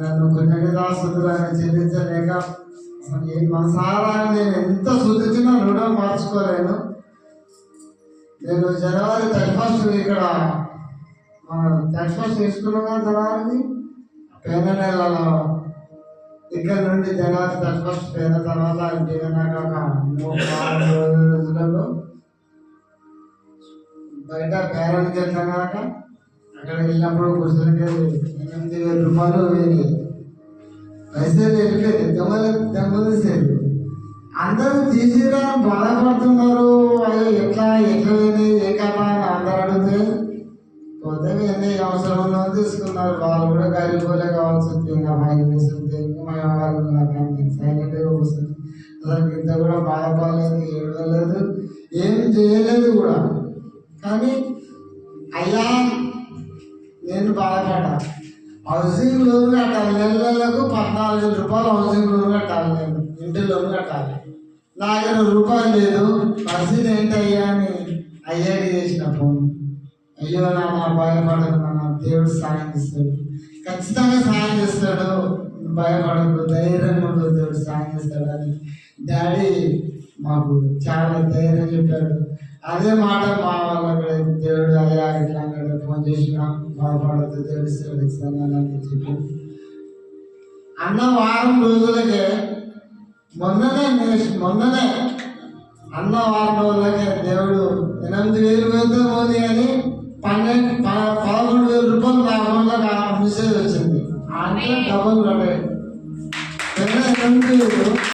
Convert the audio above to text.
నన్ను కృతజ్ఞతాస్తుతులను చెల్లించలేక అసలు ఈ మనసారా నేను ఎంత శుద్ధించినా రుణం మార్చుకోలేను. నేను జనవరి 31 ఇక్కడ 31 తీసుకున్నాగా జనవరి పోయిన నెలలో ఇక్కడ నుండి జనవరి 31 పోయిన తర్వాత ఇంటికి నాక 3-4 రోజులలో బయట పేరెంట్కి వెళ్ళాక అక్కడ వెళ్ళినప్పుడు గుడిసెలకి 8,000 రూపాయలు వేయి పైసలు వెళ్ళిపోయింది. దెమ్మసేది అందరూ తీసిరా బాధపడుతున్నారు. అయ్యో ఎట్లా పోయినాయి ఏ కథ అని అందరు అడిగితే కొత్తగా ఎన్ని అవసరంలో తీసుకున్నారు. వాళ్ళు కూడా గరిపోలే కావచ్చు. ఇంకా మా వాళ్ళు సైలెంట్గా కూర్చుంది. అసలు ఇంత కూడా బాధపడలేదు, ఏడవలేదు, ఏం చేయలేదు కూడా. కానీ అయ్యా నేను బాధపడ్డా. హౌసింగ్ లోన్ కట్టాలి, నెలలకు 14,000 రూపాయలు హౌసింగ్ లోన్ కట్టాలి. నేను ఇంటి లోన్ కట్టాలి. నా దగ్గర రూపాయలు లేదు. పరిస్థితి ఏంటయ్యా అని అయ్యాకి చేసిన ఫోన్. అయ్యో నాన్న భయపడదు, నాన్న దేవుడు సాయం చేస్తాడు, ఖచ్చితంగా సాయం చేస్తాడు, భయపడకు, ధైర్యంగా ఉండదు, దేవుడు సాయం చేస్తాడు అని డాడీ మాకు చాలా ధైర్యం చెప్పాడు. అదే మాట మా వాళ్ళకి దేవుడు అయ్యా ఇట్లా ఫోన్ చేసిన బాధపడద్దు, దేవుడు ఇస్తాను అని చెప్పి అన్న వారం రోజులకే మొన్ననే అన్న వారం రోజులకే దేవుడు 8,000 వేలతో పోనీ అని 11,000 రూపాయలు నా అకౌంట్లోకి మెసేజ్ వచ్చింది. అంటే డబుల్ కట్టాడు 8,000